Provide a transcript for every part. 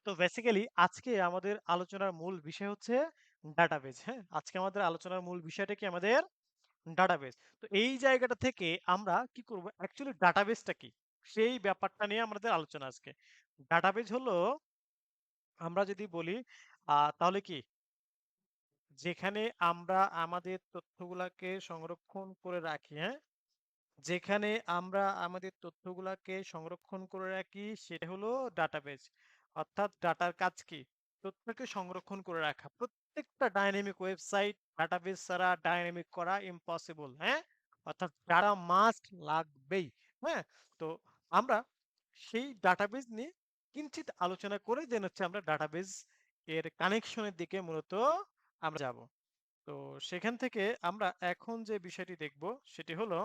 তো বেসিক্যালি আজকে আমাদের আলোচনার মূল বিষয় হচ্ছে ডাটাবেজ। হ্যাঁ? আজকে আমাদের আলোচনার মূল বিষয়টা কি আমাদের ডাটাবেজ। তো এই জায়গাটা থেকে আমরা কি করব? অ্যাকচুয়ালি ডাটাবেজটা কি? সেই ব্যাপারটা নিয়ে আমাদের আলোচনা আজকে। ডাটাবেজ হলো আমরা যদি বলি তাহলে কি? যেখানে আমরা আমাদের তথ্যগুলাকে সংরক্ষণ করে রাখি, হ্যাঁ? যেখানে আমরা আমাদের তথ্যগুলাকে সংরক্ষণ করে রাখি সেটা হলো ডাটাবেজ। অর্থাৎ ডাটার কাজ কি? তথ্যকে সংরক্ষণ করে রাখা। প্রত্যেকটা ডায়নামিক ওয়েবসাইট ডাটাবেজ ছাড়া ডায়নামিক করা ইম্পসিবল, হ্যাঁ? অর্থাৎ ডাটা মাস্ট লাগবেই, হ্যাঁ? তো আমরা সেই ডাটাবেজ নিয়ে কিঞ্চিৎ আলোচনা করে দেন হচ্ছে আমরা ডাটাবেজ এর কানেকশনের দিকে মূলত আমরা যাব। তো সেখান থেকে আমরা এখন যে বিষয়টি দেখব সেটি হলো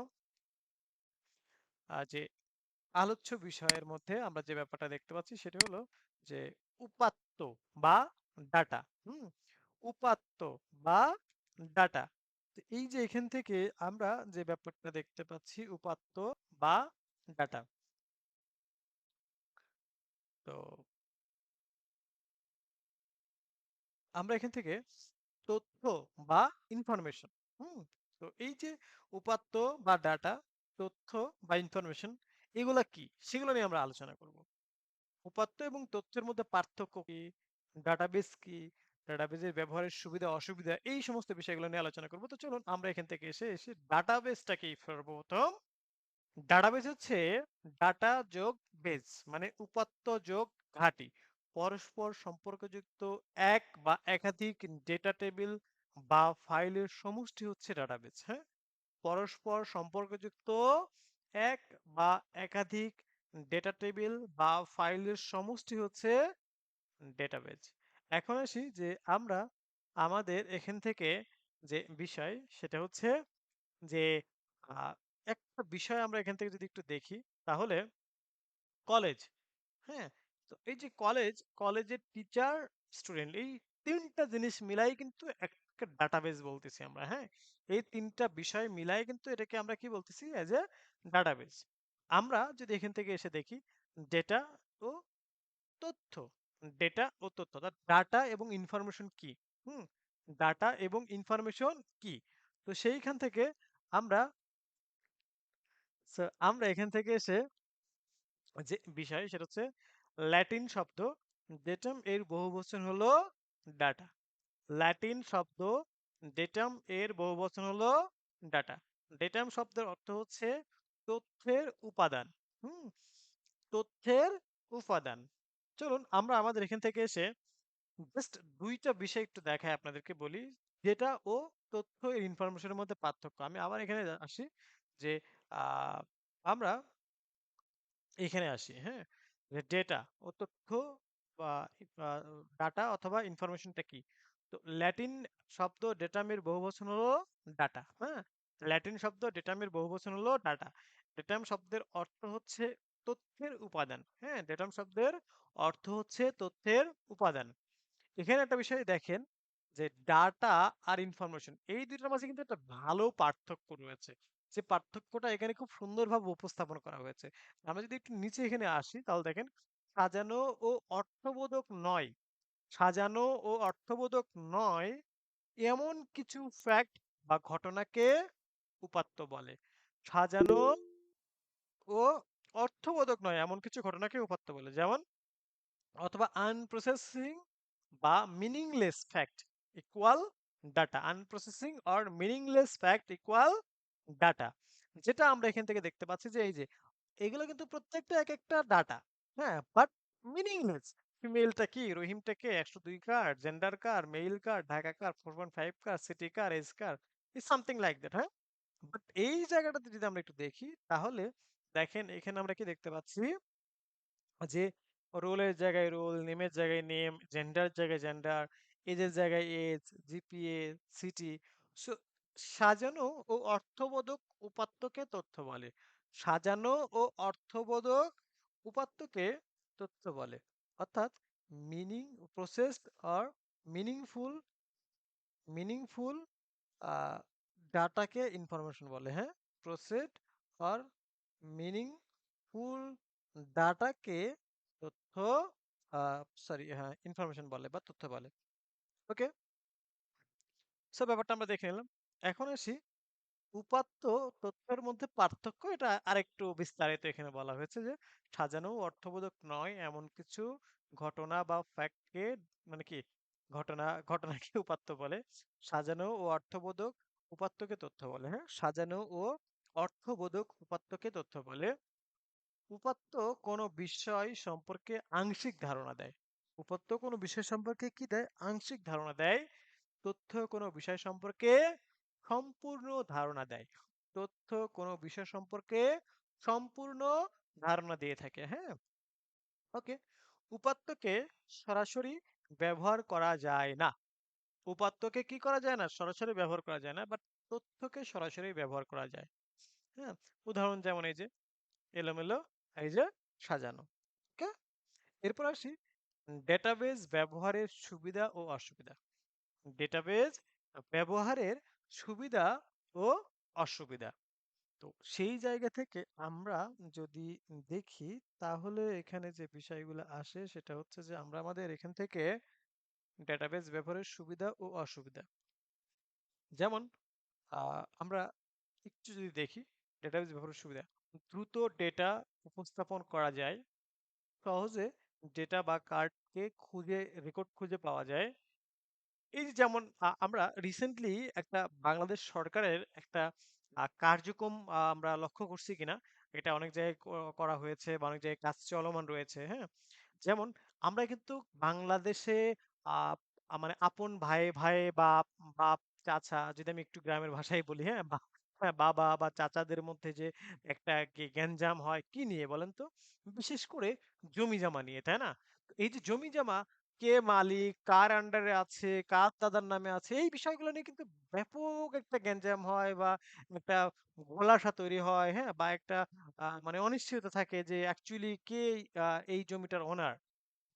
যে আলোচ্য বিষয়ের মধ্যে আমরা যে ব্যাপারটা দেখতে পাচ্ছি সেটা হলো যে উপাত্ত বা ডাটা। হুম? উপাত্ত বা ডাটা। তো এই যে এখান থেকে আমরা যে ব্যাপারটা দেখতে পাচ্ছি উপাত্ত বা ডাটা। তো আমরা এখান থেকে তথ্য বা ইনফরমেশন, হুম? তো এই যে উপাত্ত বা ডাটা, তথ্য বা ইনফরমেশন এগুলা কি? সেগুলো নিয়ে আমরা আলোচনা করব। উপাত্ত এবং তথ্যের মধ্যে পার্থক্য কি, ডাটাবেস কি, ডাটাবেজের ব্যবহারের সুবিধা অসুবিধা এই সমস্ত বিষয়গুলো নিয়ে আলোচনা করব। তো চলুন আমরা এখান থেকে এসে ডাটাবেসটা কি সর্বপ্রথম। ডাটাবেস হচ্ছে ডাটা যোগ বেস মানে উপাত্ত যোগ ঘাঁটি, পরস্পর সম্পর্কযুক্ত এক বা একাধিক ডেটা টেবিল বা ফাইলের সমষ্টি হচ্ছে ডাটাবেস। হ্যাঁ, পরস্পর সম্পর্কযুক্ত এক বা একাধিক ডেটা টেবিল বা ফাইলের সমষ্টি হচ্ছে ডেটাবেজ। এখন আসি যে আমরা আমাদের এখান থেকে যে বিষয় সেটা হচ্ছে যে আহ, একটা বিষয় আমরা এখান থেকে যদি একটু দেখি তাহলে কলেজ, হ্যাঁ? তো এই যে কলেজের টিচার স্টুডেন্ট এই ৩ টা জিনিস মিলাই কিন্তু একটা ডাটাবেস বলতেছি আমরা, হ্যাঁ? এই ৩ টা বিষয় মিলাই কিন্তু এটাকে আমরা কি বলতেছি? As a database. আমরা যদি এখান থেকে এসে দেখি ডেটা ও তথ্য, ডেটা ও তথ্য। অর্থাৎ ডাটা এবং ইনফরমেশন কি? হুম? ডাটা এবং ইনফরমেশন কি? তো সেইখান থেকে আমরা আমরা এখান থেকে এসে যে বিষয় সেটা হচ্ছে ল্যাটিন শব্দ ডেটাম এর বহুবচন হলো ডাটা। ল্যাটিন শব্দ ডেটাম এর বহুবচন হলো ডাটা। ডেটাম শব্দের অর্থ হচ্ছে তথ্যের উপাদান। হুম? তথ্যের উপাদান। চলুন আমরা আমাদের এখান থেকে এসে জাস্ট ২ টা বিষয় একটু দেখাই আপনাদেরকে বলি। ডেটা ও তথ্য এর ইনফরমেশনের মধ্যে পার্থক্য। আমি আবার এখানে আসি যে আ আমরা এখানে আসি, হ্যাঁ? যে ডেটা ও তথ্য বা আ ডাটা অথবা ইনফরমেশনটা কি? তো ল্যাটিন শব্দ ডেটামের বহুবচন হলো ডাটা, হ্যাঁ? ল্যাটিন শব্দ ডেটামের বহুবচন হলো ডাটা। ডেটাম শব্দের অর্থ হচ্ছে তথ্যের উপাদান, হ্যাঁ? ডেটাম শব্দের অর্থ হচ্ছে তথ্যের উপাদান। এখানে একটা বিষয় দেখেন যে ডাটা আর ইনফরমেশন এই দুইটার মাঝে কিন্তু একটা ভালো পার্থক্য রয়েছে। যে পার্থক্যটা এখানে খুব সুন্দরভাবে উপস্থাপন করা হয়েছে। আমরা যদি একটু নিচে এখানে আসি তাহলে দেখেন সাজানো ও অর্থবোধক নয়। সাজানো ও অর্থবোধক নয় এমন কিছু ফ্যাক্ট বা ঘটনাকে উপাত্ত বলে। সাজানো ও অর্থবোধক নয় এমন কিছু ঘটনাকে উপাত্ত বলে। যেমন অথবা আনপ্রসেসিং বা meaningless fact equal data. Unprocessing or meaningless fact equal data. যেটা আমরা এখান থেকে দেখতে পাচ্ছি যে এই যে এগুলো কিন্তু প্রত্যেকটা এক একটা ডাটা, হ্যাঁ? But meaningless. ফিমেলটা কি, রহিমটা কে, ১০২ কার, জেন্ডার কার, মেইল কার, ঢাকা কার, 4.5 কার, সিটি কার, এজ কার, ইজ সামথিং লাইক দ্যাট, হ্যাঁ? বাট এই জায়গাটাতে যদি আমরা একটু দেখি তাহলে দেখেন এখানে আমরা কি দেখতে পাচ্ছি যে রোলের জায়গায় রোল, নেমের জায়গায় নেম, জেন্ডার জায়গায় জেন্ডার, এজের জায়গায় এজ, জিপিএ, সিটি। সো সাজানো ও অর্থবোধক উপাত্তকে তথ্য বলে। সাজানো ও অর্থবোধক উপাত্তকে তথ্য বলে। অর্থাৎ meaning processed or meaningful meaningful uh ডাটাকে ইনফরমেশন বলে, হ্যাঁ? প্রসেসড অর মিনিংফুল ডাটাকে তথ্য সরি, হ্যাঁ, ইনফরমেশন বলে বা তথ্য বলে। ওকে, সো ব্যাপারটা আমরা দেখে নিলাম। এখন আসি উপাত্ত তথ্যের মধ্যে পার্থক্য, এটা আরেকটু বিস্তারিত এখানে বলা হয়েছে যে সাজানো ও অর্থবোধক নয় এমন কিছু ঘটনা বা ফ্যাক্টকে, মানে কি, ঘটনাকে উপাত্ত বলে। সাজানো ও অর্থবোধক উপাত্তকে তথ্য বলে। হ্যাঁ, সাজানো ও অর্থবোধক উপাত্তকে তথ্য বলে। উপাত্ত কোনো বিষয় সম্পর্কে আংশিক ধারণা দেয়। উপাত্ত কোনো বিষয় সম্পর্কে কি দেয়? আংশিক ধারণা দেয়। তথ্য কোনো বিষয় সম্পর্কে সম্পূর্ণ ধারণা দেয়। তথ্য কোনো বিষয় সম্পর্কে সম্পূর্ণ ধারণা দিয়ে থাকে। হ্যাঁ, ওকে। উপাত্তকে সরাসরি ব্যবহার করা যায় না। উপাত্তকে কি করা যায় না? সরাসরি ব্যবহার করা যায় না, বাট তথ্যকে সরাসরি ব্যবহার করা যায়। হ্যাঁ, উদাহরণ যেমন এই যে এলোমেলো, এই যে সাজানো। ওকে, এরপর আসি ডেটাবেজ ব্যবহারের সুবিধা ও অসুবিধা। ডেটাবেজ ব্যবহারের সুবিধা ও অসুবিধা। তো সেই জায়গা থেকে আমরা যদি দেখি, তাহলে এখানে যে বিষয়গুলো আসে সেটা হচ্ছে যে আমরা আমাদের এখান থেকে ডেটাবেজ ব্যবহারের সুবিধা ও অসুবিধা, যেমন আমরা একটু যদি দেখি ডেটাবেজ ব্যবহারের সুবিধা, দ্রুত ডেটা উপস্থাপন করা যায়, সহজে ডেটা বা কার্ডকে খুঁজে রেকর্ড খুঁজে পাওয়া যায়। এই যে যেমন আমরা রিসেন্টলি একটা বাংলাদেশ সরকারের একটা কার্যক্রম আমরা লক্ষ্য করছি কিনা, এটা অনেক জায়গায় করা হয়েছে বা অনেক জায়গায় কাজ চলমান রয়েছে। হ্যাঁ, যেমন আমরা কিন্তু বাংলাদেশে আহ মানে আপন ভাই ভাই বা বাপ চাচা, যদি আমি একটু গ্রামের ভাষায় বলি, হ্যাঁ, হ্যাঁ, বাবা বা চাচাদের মধ্যে যে একটা গ্যাঞ্জাম হয় কি নিয়ে বলেন তো? বিশেষ করে জমি জমা নিয়ে, তাই না? তো এই যে জমি জমা, কে মালিক, কার আন্ডারে আছে, কার দাদার নামে আছে, এই বিষয়গুলো নিয়ে কিন্তু ব্যাপক একটা গ্যাঞ্জাম হয় বা একটা ঘোলাসা তৈরি হয়। হ্যাঁ, বা একটা মানে অনিশ্চয়তা থাকে যে অ্যাকচুয়ালি কে এই জমিটার ওনার।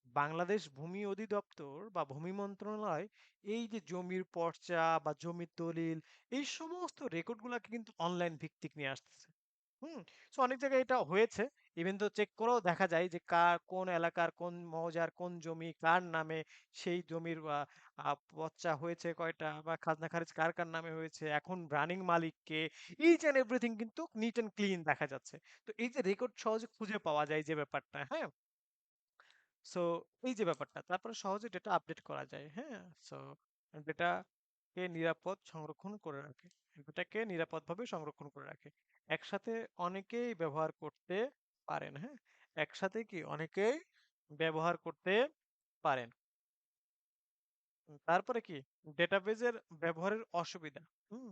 বাংলাদেশ ভূমি অধিদপ্তর বা ভূমি মন্ত্রণালয় এই যে জমির পর্চা বা জমির দলিল, এই সমস্ত রেকর্ডগুলোকে কিন্তু অনলাইন ভিত্তিক নিয়ে আসতেছে। হুম, সো অনেক জায়গায় এটা হয়েছে। ইভেন তো চেক করেও দেখা যায় যে কার কোন এলাকার কোন মৌজার কোন জমি কার নামে, সেই জমির পচ্চা হয়েছে কয়টা, বা খাজনা খারিজ কার কার নামে হয়েছে, এখন রানিং মালিককে, ইচ এন্ড এভরিথিং কিন্তু নিট এন্ড ক্লিন দেখা যাচ্ছে। তো এই যে রেকর্ড সহজে খুঁজে পাওয়া যায় যে ব্যাপারটা, হ্যাঁ, সো এই যে ব্যাপারটা, তারপরে সহজে ডেটা আপডেট করা যায়। হ্যাঁ, সো ডেটাকে নিরাপদ সংরক্ষণ করে রাখে, ডেটাকে নিরাপদভাবে সংরক্ষণ করে রাখে। একসাথে অনেকেই ব্যবহার করতে পারেন। হ্যাঁ, একসাথে কি অনেকেই ব্যবহার করতে পারেন। তারপরে কি ডেটাবেজের ব্যবহারের অসুবিধা। হুম,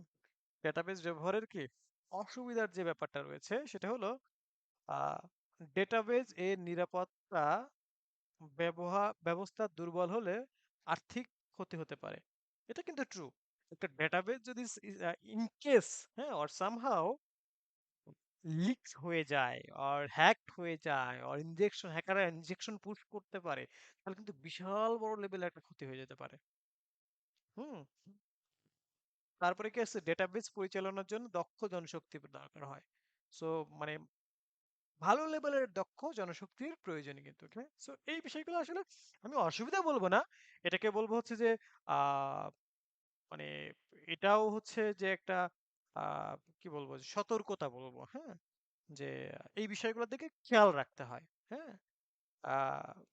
ডেটাবেজ ব্যবহারের কি অসুবিধার যে ব্যাপারটা রয়েছে সেটা হলো আহ ডেটাবেজ এর নিরাপত্তা ব্যবস্থা দুর্বল হলে আর্থিক ক্ষতি হতে পারে। এটা কিন্তু ট্রু। একটা ডেটাবেস যদি ইন কেস, হ্যাঁ, অর সামহাও লিকড হয়ে যায়, অর হ্যাকড হয়ে যায়, অর হ্যাকাররা ইনজেকশন পুশ করতে পারে, তাহলে কিন্তু বিশাল বড় লেভেলে একটা ক্ষতি হয়ে যেতে পারে। হুম, তারপরে কি আছে, ডেটাবেস পরিচালনার জন্য দক্ষ জনশক্তি দরকার হয়। সো মানে ভালো লেভেলের দক্ষ জনশক্তির প্রয়োজন কিন্তু। হ্যাঁ, সো এই বিষয়গুলো আসলে আমি অসুবিধা বলবো না, এটাকে বলবো হচ্ছে যে আহ মানে এটাও হচ্ছে যে একটা কি বলবো, যে সতর্কতা বলবো। হ্যাঁ, যে এই বিষয়গুলোর দিকে খেয়াল রাখতে হয়। হ্যাঁ,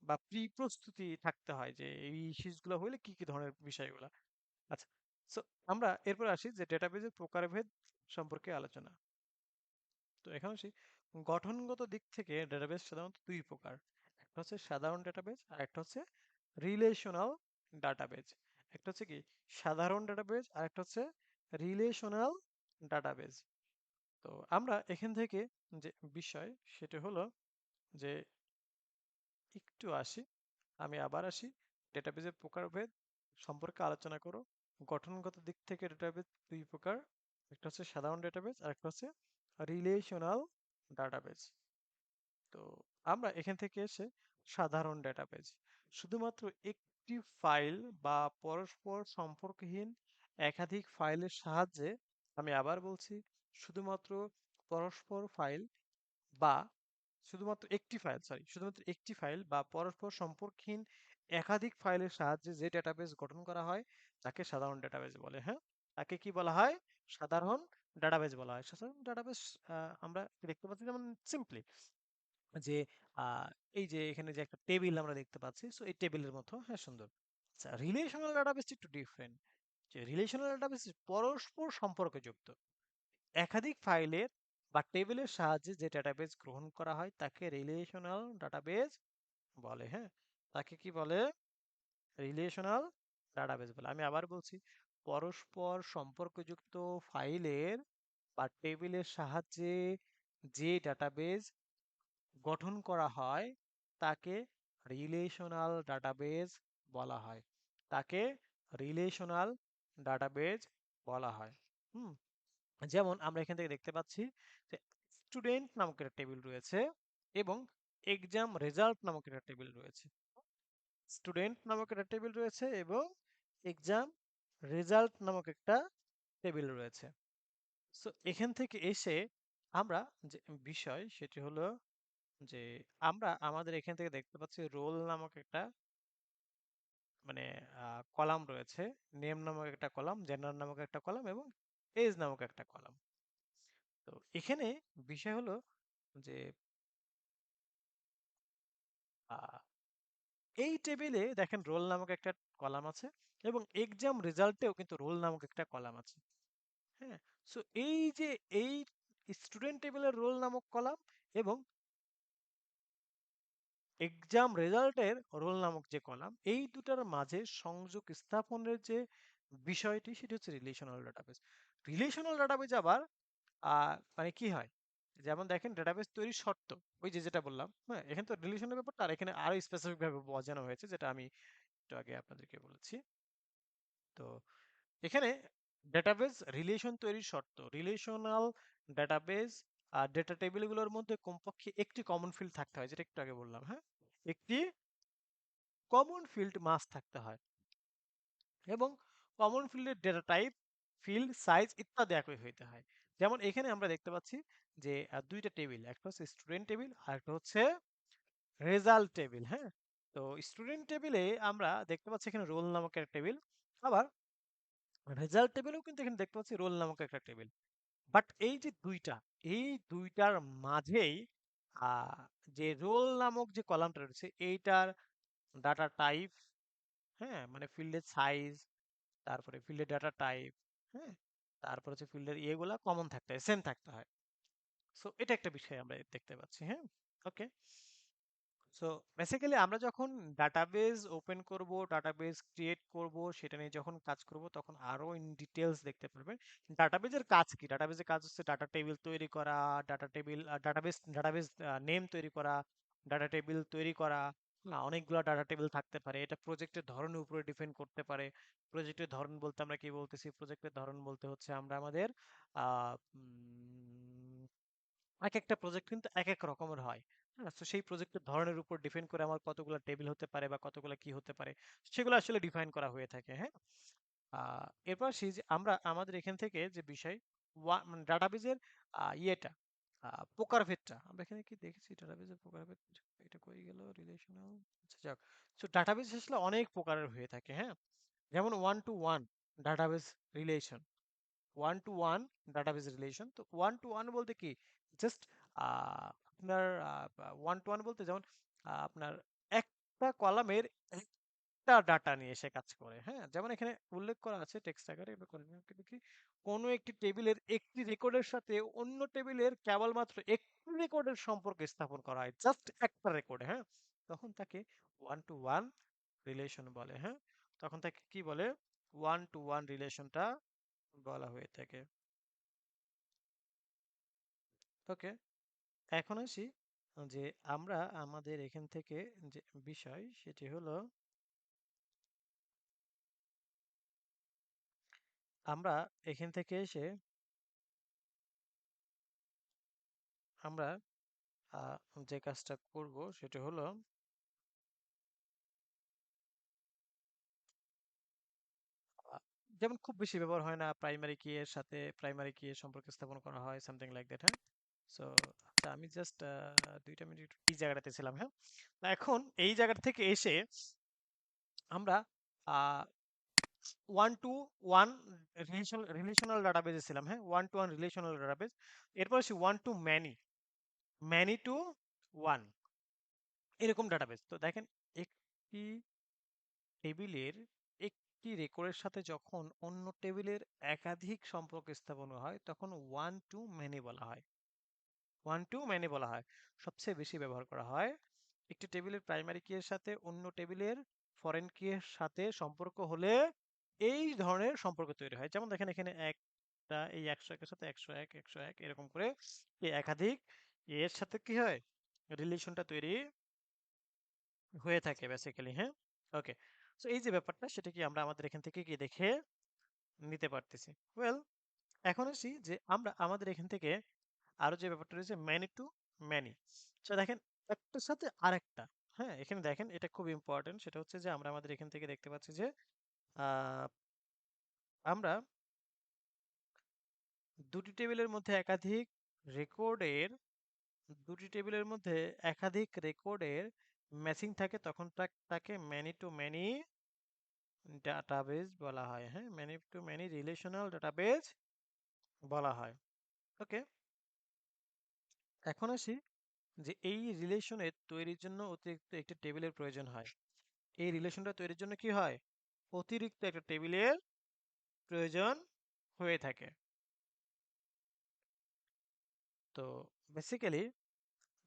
বা প্রস্তুতি থাকতে হয় যে এই ইস্যুস গুলো হলে কি কি ধরনের বিষয়গুলো। আচ্ছা, সো আমরা এরপর আসি যে ডেটাবেজের প্রকারভেদ সম্পর্কে আলোচনা। তো এখন আসি গঠনগত দিক থেকে ডেটাবেজ সাধারণত দুই প্রকার। একটা হচ্ছে সাধারণ ডেটাবেজ আর একটা হচ্ছে রিলেশনাল ডাটাবেজ। একটা হচ্ছে কি সাধারণ ডাটাবেজ আর একটা হচ্ছে রিলেশনাল ডাটাবেজ। তো আমরা এখান থেকে যে বিষয় সেটা হলো যে একটু আসি, আমি আবার আসি ডেটাবেজের প্রকারভেদ সম্পর্কে আলোচনা করো। গঠনগত দিক থেকে ডেটাবেজ দুই প্রকার, একটা হচ্ছে সাধারণ ডেটাবেজ আর একটা হচ্ছে রিলেশনাল ডাটাবেজ। তো আমরা এখান থেকে এসে সাধারণ ডেটাবেজ শুধুমাত্র একটি ফাইল বা পরস্পর সম্পর্কহীন একাধিক ফাইলের সাহায্যে, আমি আবার বলছি, শুধুমাত্র পরস্পর ফাইল বা শুধুমাত্র একটি ফাইল বা পরস্পর সম্পর্কহীন একাধিক ফাইলের সাহায্যে যে ডেটাবেস গঠন করা হয় তাকে সাধারণ ডেটাবেস বলে। হ্যাঁ, তাকে কি বলা হয়? সাধারণ ডেটাবেস বলা হয়। সাধারণ ডেটাবেস আমরা দেখতে পাচ্ছি যেমন সিম্পলি যে এই যে এখানে যে একটা টেবিল আমরা দেখতে পাচ্ছি, সো এই টেবিলের মতো, হ্যাঁ, সুন্দর। আচ্ছা, রিলেশনাল ডেটাবেস একটু ডিফারেন্ট। যে রিলেশনাল ডেটাবেস পরস্পর সম্পর্কযুক্ত একাধিক ফাইলের বা টেবিলের সাহায্যে যে ডেটাবেস গ্রহণ করা হয় তাকে রিলেশনাল ডেটাবেস বলে। হ্যাঁ, তাকে কি বলে? রিলেশনাল ডেটাবেস বলে। আমি আবার বলছি, পরস্পর সম্পর্কযুক্ত ফাইলের বা টেবিলের সাহায্যে যে ডেটাবেস গঠন করা হয় তাকে রিলেশনাল ডাটাবেজ বলা হয়। তাকে রিলেশনাল ডাটাবেজ বলা হয়। হুম, যেমন আমরা এখান থেকে দেখতে পাচ্ছি যে স্টুডেন্ট নামক একটা টেবিল রয়েছে এবং এক্সাম রেজাল্ট নামক একটা টেবিল রয়েছে। স্টুডেন্ট নামক একটা টেবিল রয়েছে এবং এক্সাম রেজাল্ট নামক একটা টেবিল রয়েছে। সো এখান থেকে এসে আমরা যে বিষয় সেটি হলো যে আমরা আমাদের এখান থেকে দেখতে পাচ্ছি রোল নামক একটা মানে কলাম রয়েছে, নেম নামক একটা কলাম, জেন্ডার নামক একটা কলাম এবং এজ নামক একটা কলাম। তো এখানে বিষয় হলো যে আহ, এই টেবিলে দেখেন রোল নামক একটা কলাম আছে এবং এক্সাম রেজাল্টেও কিন্তু রোল নামক একটা কলাম আছে। হ্যাঁ, সো এই যে এই স্টুডেন্ট টেবিলের রোল নামক কলাম এবং এক্সাম রেজাল্টের রোল নামক যে কলাম, এই দুটার মাঝে সংযোগ স্থাপনের যে বিষয়টি সেটি হচ্ছে রিলেশনাল ডাটাবেস। রিলেশনাল ডাটাবেস আবার মানে কি হয়, যেমন দেখেন ডাটাবেস তৈরির শর্ত, ওই যে যেটা বললাম, হ্যাঁ, এখানে তো রিলেশনের ব্যাপারটা আর এখানে আরো স্পেসিফিক ভাবে বোঝানো হয়েছে যেটা আমি একটু আগে আপনাদেরকে বলেছি। তো এখানে ডেটাবেস রিলেশন তৈরির শর্ত, রিলেশনাল ডেটাবেস আর ডেটা টেবিলগুলোর মধ্যে কমপক্ষে একটি কমন ফিল্ড থাকতে হয়, যেটা একটু আগে বললাম। হ্যাঁ, একটি কমন ফিল্ড মাস্ট থাকতে হয় এবং কমন ফিল্ডের ডেটা টাইপ, ফিল্ড সাইজ ইত্যাদি একই হইতে হয়। যেমন এখানে আমরা দেখতে পাচ্ছি যে দুইটা টেবিল, একটা হচ্ছে স্টুডেন্ট টেবিল আর একটা হচ্ছে রেজাল্ট টেবিল। হ্যাঁ, তো স্টুডেন্ট টেবিলে আমরা দেখতে পাচ্ছি এখানে রোল নামক একটা টেবিল, আবার রেজাল্ট টেবিলেও কিন্তু এখানে দেখতে পাচ্ছি রোল নামক একটা টেবিল। বাট এই যে দুইটা, এই দুইটার মাঝেই আহ, যে রোল নামক যে কলামটা রয়েছে এইটার ডাটা টাইপ, হ্যাঁ, মানে ফিল্ডের সাইজ, তারপরে ফিল্ডের ডাটা টাইপ, হ্যাঁ, তারপর হচ্ছে ফিল্ডের ইয়েগুলা কমন থাকতে হয়, সেম থাকতে হয়। সো এটা একটা বিষয় আমরা দেখতে পাচ্ছি। হ্যাঁ, ওকে। সো বেসিক্যালি আমরা যখন ডাটাবেজ ওপেন করব, ডাটাবেজ ক্রিয়েট করব, সেটা নিয়ে যখন কাজ করব তখন আরো ইন ডিটেলস দেখতে পারবেন। ডাটাবেজের কাজ কি? ডাটাবেজের কাজ হচ্ছে ডাটা টেবিল তৈরি করা, ডাটা টেবিল ডাটাবেজ নেম তৈরি করা, ডাটা টেবিল তৈরি করা। না, অনেকগুলো ডাটা টেবিল থাকতে পারে, এটা প্রজেক্টের ধরনের উপরে ডিপেন্ড করতে পারে। প্রজেক্টের ধরন বলতে আমরা কি বলতেছি? প্রজেক্টের ধরন বলতে হচ্ছে আমরা আমাদের আহ এক একটা প্রজেক্ট কিন্তু এক এক রকমের হয়। হ্যাঁ, তো সেই প্রজেক্টের ধরনের উপর ডিপেন্ড করে আমার কতগুলো টেবিল হতে পারে বা কতগুলো কি হতে পারে, সেগুলো আসলে ডিফাইন করা হয়ে থাকে। হ্যাঁ, এরপর সেই যে আমরা আমাদের এখান থেকে যে বিষয় মানে ডাটাবেজের ইয়েটা প্রকারভেদটা আমরা এখানে কি দেখেছি, ডাটাবেজের প্রকারভেদ এটা কই গেল রিলেশনাল। আচ্ছা, যাক। তো ডাটাবেজ আসলে অনেক প্রকারের হয়ে থাকে। হ্যাঁ, যেমন one to one database relation, one to one database relation. তো ওয়ান টু ওয়ান বলতে কি, জাস্ট আপনার ওয়ান টু ওয়ান বলতে যেমন আপনার একটা কলামের একটা ডাটা নিয়ে এসে কাজ করে। হ্যাঁ, যেমন এখানে উল্লেখ করা আছে টেক্সট আকারে, এটা করে নিন, কিন্তু কি কোনো একটি টেবিলের একটি রেকর্ডের সাথে অন্য টেবিলের কেবলমাত্র একটি রেকর্ডের সম্পর্ক স্থাপন করা হয়, জাস্ট একটা রেকর্ডে। হ্যাঁ, তখন তাকে ওয়ান টু ওয়ান রিলেশন বলে। হ্যাঁ, তখন তাকে কি বলে? ওয়ান টু ওয়ান রিলেশনটা বলা হয়ে থাকে। ওকে, এখন আসি যে আমরা আমাদের এখান থেকে যে বিষয় সেটি হলো আমরা এখান থেকে এসে আমরা যে কাজটা করব সেটা হলো আহ, যেমন খুব বেশি ব্যবহার হয় না, প্রাইমারি কি এর সাথে প্রাইমারি কি এর সম্পর্ক স্থাপন করা হয়, সামথিং লাইক দ্যাট। হ্যাঁ, সো আচ্ছা, আমি জাস্ট 2টা মিনিট এই জায়গাটাতে ছিলাম, হ্যাঁ। এখন এই জায়গা থেকে এসে আমরা ওয়ান টু ওয়ান রিলেশনাল ডাটাবেজে ছিলাম, হ্যাঁ, one to one relational database. এরপর আসি one to many, many to one, এরকম ডাটাবেজ। তো দেখেন, একটি টেবিলের একটি রেকর্ডের সাথে যখন অন্য টেবিলের একাধিক সম্পর্ক স্থাপন হয় তখন ওয়ান টু ম্যানি বলা হয়। ওয়ান টু ম্যানি বলা হয়। সবচেয়ে বেশি ব্যবহার করা হয় একটি টেবিলের প্রাইমারি কি এর সাথে অন্য টেবিলের ফরেন কি এর সাথে সম্পর্ক হলে এই ধরনের সম্পর্ক তৈরি হয়। যেমন দেখেন এখানে একটা এই 101 এর সাথে 101 101 এরকম করে এই একাধিক এর সাথে কি হয়, রিলেশনটা তৈরি হয়ে থাকে বেসিক্যালি, হ্যাঁ। ওকে, সো এই যে ব্যাপারটা সেটা কি আমরা আমাদের এখান থেকে কি দেখে নিতে পারতেছি। ওয়েল, এখন আসি যে আমরা আমাদের এখান থেকে আরো যে ব্যাপারটা রয়েছে ম্যানি টু ম্যানি। সো দেখেন, একটার সাথে আরেকটা, হ্যাঁ, এখানে দেখেন এটা খুব ইম্পর্টেন্ট। সেটা হচ্ছে যে আমরা আমাদের এখান থেকে দেখতে পাচ্ছি যে আহ, আমরা দুটি টেবিলের মধ্যে একাধিক রেকর্ডের দুটি টেবিলের মধ্যে একাধিক রেকর্ডের ম্যাচিং থাকে তখন তাকে ম্যানি টু ম্যানি ডাটাবেজ বলা হয়, হ্যাঁ, many to many relational database বলা হয়। ওকে, এখন আসি যে এই রিলেশনের তৈরির জন্য অতিরিক্ত একটি টেবিলের প্রয়োজন হয়। এই রিলেশনটা তৈরির জন্য কি হয়, অতিরিক্ত একটা টেবিলের প্রয়োজন হয়ে থাকে। তো বেসিক্যালি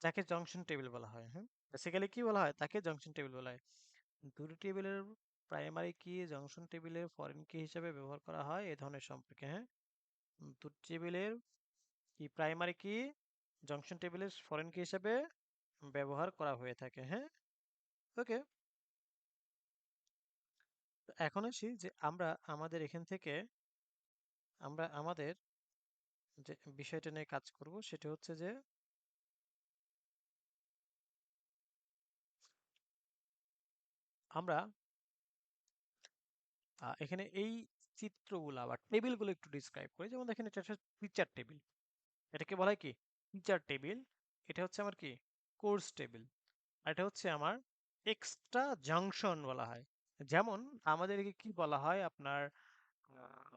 যাকে জংশন টেবিল বলা হয়, হ্যাঁ, বেসিক্যালি কি বলা হয়, তাকে জংশন টেবিল বলা হয়। দুটি টেবিলের প্রাইমারি কি জংশন টেবিলের ফরেন কি হিসেবে ব্যবহার করা হয় এই ধরনের সম্পর্কে, হ্যাঁ। দুটি টেবিলের কি প্রাইমারি কি জংশন টেবিলের ফরেন কি হিসেবে ব্যবহার করা হয়ে থাকে, হ্যাঁ। ওকে, এখন আসি যে আমরা আমাদের এখান থেকে আমরা আমাদের যে বিষয়টা নিয়ে কাজ করব সেটা হচ্ছে যে আমরা এখানে এই চিত্রগুলা বা টেবিলগুলো একটু ডিসক্রাইব করি। যেমন দেখেন এটা হচ্ছে টিচার টেবিল, এটাকে বলা হয় কি টিচার টেবিল। এটা হচ্ছে আমার কি কোর্স টেবিল। আর এটা হচ্ছে আমার এক্সট্রা জাংশন বলা হয়। যেমন আমাদের একে কি বলা হয় আপনার আহ,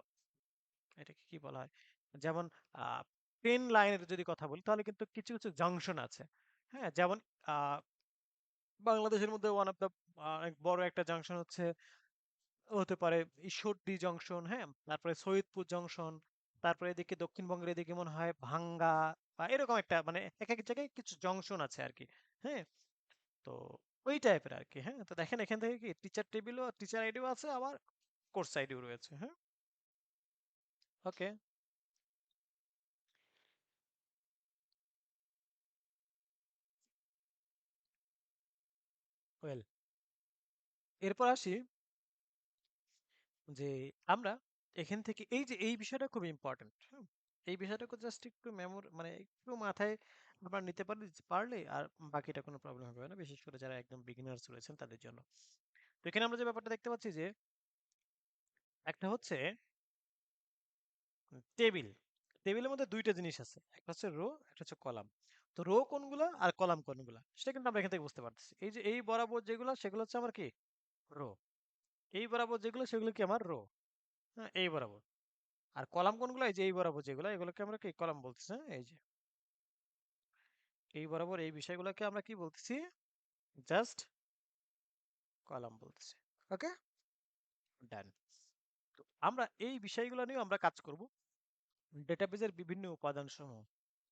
এটাকে কি বলা হয়, যেমন পেন লাইনের যদি কথা বলি তাহলে কিন্তু কিছু কিছু জাংশন আছে, হ্যাঁ। যেমন আহ, বাংলাদেশের মধ্যে ওয়ান অফ দ্য অনেক বড় একটা জাংশন হচ্ছে হতে পারে ঈশ্বরদী জংশন, হ্যাঁ, তারপরে সৈয়দপুর জংশন, তারপরে এদিকে দক্ষিণবঙ্গের এদিকে মনে হয় ভাঙ্গা বা এরকম একটা মানে এক এক জায়গায় কিছু জংশন আছে আর কি, হ্যাঁ। তো ওই টাইপের আর কি, হ্যাঁ। তো দেখেন এখান থেকে কি টিচার টেবিলও টিচার আইডিও আছে, আবার কোর্স আইডিও রয়েছে, হ্যাঁ। ওকে, ওয়েল, এরপর আসি যে আমরা এখান থেকে এই যে এই বিষয়টা খুব ইম্পর্টেন্ট, হ্যাঁ। এই বিষয়টাকে জাস্ট একটু মানে একটু মাথায় আমরা নিতে পারলে আর বাকিটা কোনো প্রবলেম হবে না, বিশেষ করে যারা একদম বিগিনার্স রয়েছেন তাদের জন্য। তো এখানে আমরা যে ব্যাপারটা দেখতে পাচ্ছি যে একটা হচ্ছে টেবিল। টেবিলের মধ্যে দুইটা জিনিস আছে, একটা হচ্ছে রো, একটা হচ্ছে কলাম। তো রো কোনগুলা আর কলাম কোনগুলা সেটা কিন্তু আমরা এখান থেকে বুঝতে পারতেছি। এই যে এই বরাবর যেগুলো সেগুলো হচ্ছে আমার কি রো, এই বরাবর যেগুলো সেগুলো কি আমার রো, হ্যাঁ, এই বরাবর। আর কলাম কোনগুলো, এই যে এই বরাবর যেগুলো এগুলোকে আমরা কি কলাম বলতেছি, হ্যাঁ। এই যে এই বরাবর এই বিষয়গুলোকে আমরা কি বলতেছি, জাস্ট কলাম বলতেছি। ওকে, ডান। তো আমরা এই বিষয়গুলো নিয়ে আমরা কাজ করব। ডেটাবেজের বিভিন্ন উপাদান সমূহ,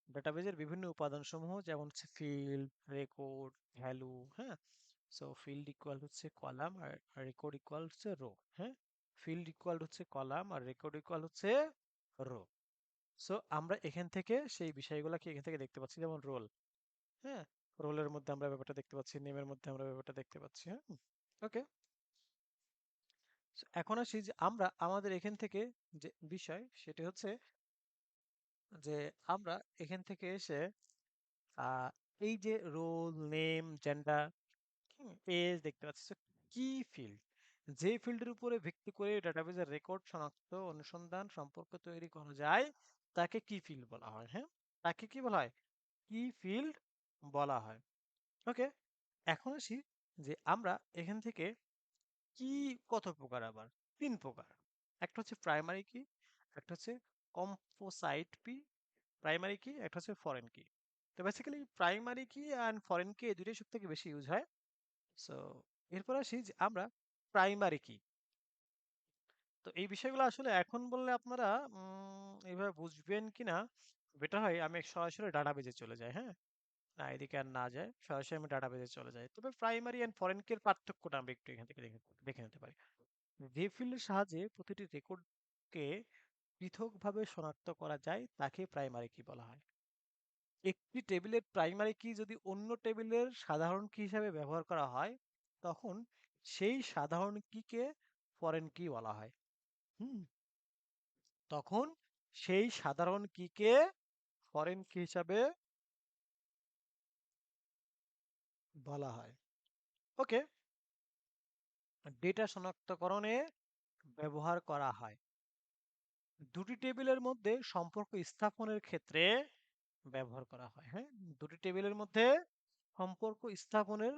ডেটাবেজের বিভিন্ন উপাদান সমূহ যেমন হচ্ছে ফিল্ড, রেকর্ড, ভ্যালু, হ্যাঁ। সো ফিল্ড ইকুয়াল হচ্ছে কলাম আর রেকর্ড ইকুয়াল হচ্ছে রো, হ্যাঁ। ফিল্ড ইকুয়াল হচ্ছে কলাম আর রেকর্ড ইকুয়াল হচ্ছে রো। সো আমরা এখান থেকে সেই বিষয়গুলোকে এখান থেকে দেখতে পাচ্ছি, যেমন রোল, হ্যাঁ। রোলের মধ্যে আমরা ব্যাপারটা দেখতে পাচ্ছি, নেমের মধ্যে আমরা ব্যাপারটা দেখতে পাচ্ছি, হ্যাঁ। ওকে, এখন আসি যে আমরা আমাদের এখান থেকে যে বিষয় সেটি হচ্ছে যে আমরা এখান থেকে এসে আহ, এই যে রোল, নেম, জেন্ডার, এজ দেখতে পাচ্ছি, কি ফিল্ড, যে ফিল্ডের উপরে ভিত্তি করে ডাটাবেজের রেকর্ড শনাক্ত, অনুসন্ধান, সম্পর্ক তৈরি করা যায় তাকে কি ফিল্ড বলা হয়, হ্যাঁ। তাকে কি বলা হয়, কি ফিল্ড বলা হয়। ওকে, এখন আসি যে আমরা এখান থেকে কি কত প্রকার আবার ৩ প্রকার। একটা হচ্ছে প্রাইমারি কি, একটা হচ্ছে কম্পোসাইট কি, প্রাইমারি কি, একটা হচ্ছে ফরেন কি। তো বেসিক্যালি প্রাইমারি কি অ্যান্ড ফরেন কি এই দুটোই সবথেকে বেশি ইউজ হয়। সো এরপর আসি যে আমরা প্রাইমারি কি। তো এই বিষয়গুলো আসলে এখন বললে আপনারা এইভাবে বুঝবেন কিনা, বেটার হয় আমি সরাসরি ডাটাবেজে চলে যাই, হ্যাঁ? না এদিকে আর না যায়, সরাসরি আমি ডাটাবেজে চলে যাই। তবে প্রাইমারি অ্যান্ড ফরেন কি এর পার্থক্যটা আমরা একটু এখান থেকে দেখে দেখে নিতে পারি। ভেব ফিল্ডের সাহায্যে প্রতিটি রেকর্ডকে পৃথকভাবে শনাক্ত করা যায়, তাকে প্রাইমারি কি বলা হয়। একটি টেবিলের প্রাইমারি কি যদি অন্য টেবিলের সাধারণ কি হিসাবে ব্যবহার করা হয়, তখন সেই সাধারণ কিকে ফরেন কি বলা হয়। হুম, তখন সেই সাধারণ কিকে ফরেন কি হিসাবে বলা হয়। ওকে, ডেটা শনাক্তকরণে ব্যবহার করা হয়। দুটি টেবিলের মধ্যে সম্পর্ক স্থাপনের ক্ষেত্রে ব্যবহার করা হয়। হ্যাঁ, দুটি টেবিলের মধ্যে সম্পর্ক স্থাপনের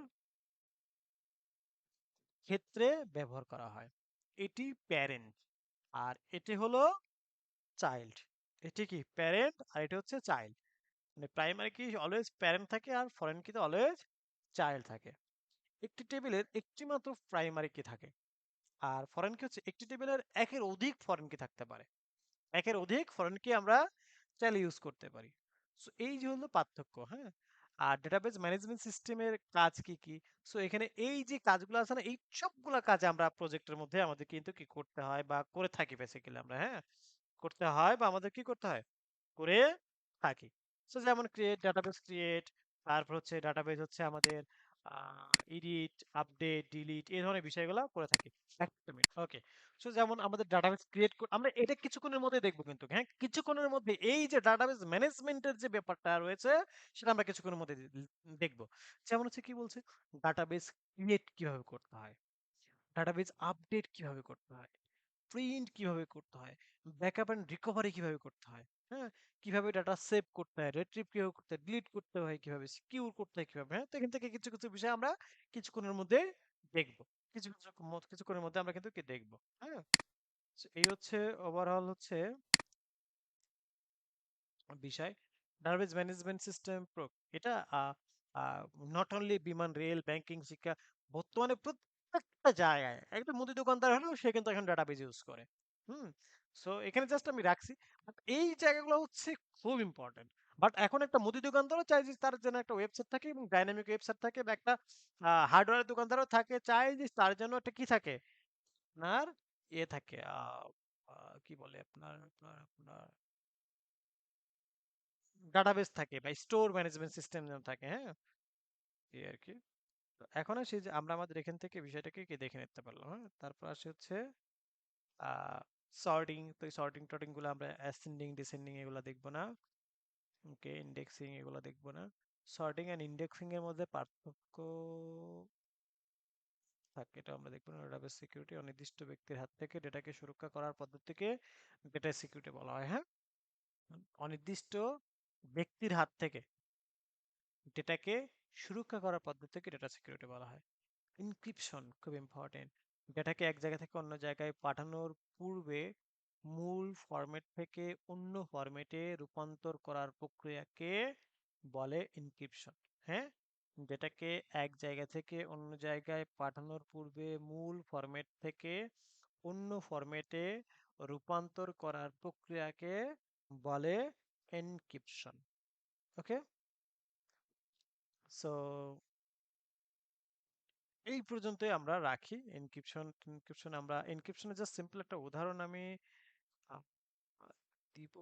ক্ষেত্রে ব্যবহার করা হয়। এটি প্যারেন্ট আর এটি হলো চাইল্ড। এটি কি প্যারেন্ট আর এটা হচ্ছে চাইল্ড। মানে প্রাইমারি কি অলওয়েজ প্যারেন্ট থাকে আর ফরেন কিতে অলওয়েজ চাইল্ড থাকে। একটি টেবিলের একটি মাত্র প্রাইমারি কি থাকে আর ফরেন কি হচ্ছে একটি টেবিলের একের অধিক ফরেন কি থাকতে পারে। একের অধিক ফরেন কি আমরা চাইলে ইউজ করতে পারি। সো এই যে হলো পার্থক্য, হ্যাঁ। আর ডেটাবেজ ম্যানেজমেন্ট সিস্টেমের কাজ কি কি? সো এখানে এই যে কাজগুলো আছে না, এই সবগুলা কাজ আমরা প্রজেক্টের মধ্যে আমাদের কিন্তু কি করতে হয় বা করে থাকি বেসিক্যালি আমরা, হ্যাঁ, করতে হয় বা আমাদের কি করতে হয় করে থাকি। সো যেমন ডাটাবেস ক্রিয়েট, তারপর হচ্ছে ডাটাবেস হচ্ছে আমাদের এডিট, আপডেট, ডিলিট এই ধরনের বিষয়গুলো করে থাকি। একটা মিনিট, ওকে। সো যেমন আমাদের ডাটাবেস ক্রিয়েট আমরা এটা কিছুক্ষণের মধ্যে দেখবো কিন্তু, হ্যাঁ, কিছুক্ষণের মধ্যে এই যে ডাটাবেস ম্যানেজমেন্টের যে ব্যাপারটা রয়েছে সেটা আমরা কিছুক্ষণের মধ্যে দেখবো। যেমন হচ্ছে কি বলছে, ডাটাবেস ক্রিয়েট কিভাবে করতে হয়, ডাটাবেস আপডেট কিভাবে করতে হয়, প্রিন্ট কিভাবে করতে হয়, ব্যাকআপ এন্ড রিকভারি কিভাবে করতে হয়, হ্যাঁ, কিভাবে ডাটা সেভ করতে হয়, রিট্রিভ কিভাবে করতে হয়, ডিলিট করতে হয় কিভাবে, সিকিউর করতে হয় কিভাবে, হ্যাঁ। তো এখান থেকে কিছু কিছু বিষয় আমরা কিছুক্ষণের মধ্যে দেখবো। কিছুক্ষণের মধ্যে আমরা কিন্তু কি দেখবো, হ্যাঁ। So এই হচ্ছে ওভারঅল হচ্ছে বিষয়। ডাটাবেজ ম্যানেজমেন্ট সিস্টেম এটা নট অনলি বিমান, রেল, ব্যাংকিং, শিক্ষা, বর্তমানে প্রত্যেকটা জায়গায় একটা মুদি দোকানদার হলেও সে কিন্তু এখন ডাটাবেজ ইউজ করে। হুম, সো এখানে জাস্ট আমি রাখছি। But এই জায়গাগুলো হচ্ছে খুব ইম্পর্টেন্ট। বাট এখন একটা মুদি দোকানদারও চায় যে তার যেন একটা ওয়েবসাইট থাকে এবং ডাইনামিক ওয়েবসাইট থাকে, বা একটা হার্ডওয়্যার দোকানদারও থাকে চায় যে তার জন্য একটা কি থাকে, আপনার থাকে, কি বলে আপনার আপনার আপনার ডাটাবেস থাকে বা স্টোর ম্যানেজমেন্ট সিস্টেম যেন থাকে, হ্যাঁ, এই আর কি। তো এখন আসি যে আমরা আমাদের এখান থেকে বিষয়টাকে কি দেখে নিতে পারলাম, হ্যাঁ। তারপর আসে হচ্ছে সর্টিং। তো এই সর্টিং টর্টিং গুলো আমরা অ্যাসেন্ডিং ডিসেন্ডিং এগুলো দেখবো না। ওকে, ইন্ডেক্সিং এগুলো দেখবো না। সর্টিং এন্ড ইন্ডেক্সিং এর মধ্যে পার্থক্য থাকে, এটা আমরা দেখবো না। ডাটাবেস সিকিউরিটি, অনির্দিষ্ট ব্যক্তির হাত থেকে ডেটাকে সুরক্ষা করার পদ্ধতিকে ডেটা সিকিউরিটি বলা হয়, হ্যাঁ। অনির্দিষ্ট ব্যক্তির হাত থেকে ডেটাকে সুরক্ষা করার পদ্ধতিকে ডেটা সিকিউরিটি বলা হয়। এনক্রিপশন খুব ইম্পর্টেন্ট। ডেটাকে এক জায়গা থেকে অন্য জায়গায় পাঠানোর পূর্বে মূল ফরম্যাট থেকে অন্য ফরম্যাটে রূপান্তর করার প্রক্রিয়াকে বলে এনক্রিপশন, হ্যাঁ। ডেটাকে এক জায়গা থেকে অন্য জায়গায় পাঠানোর পূর্বে মূল ফরম্যাট থেকে অন্য ফরম্যাটে রূপান্তর করার প্রক্রিয়াকে বলে এনক্রিপশন। ওকে, সো এই পর্যন্তই আমরা রাখি। এনক্রিপশন আমরা এনক্রিপশনের জাস্ট সিম্পল একটা উদাহরণ আমি আ- আ- দিব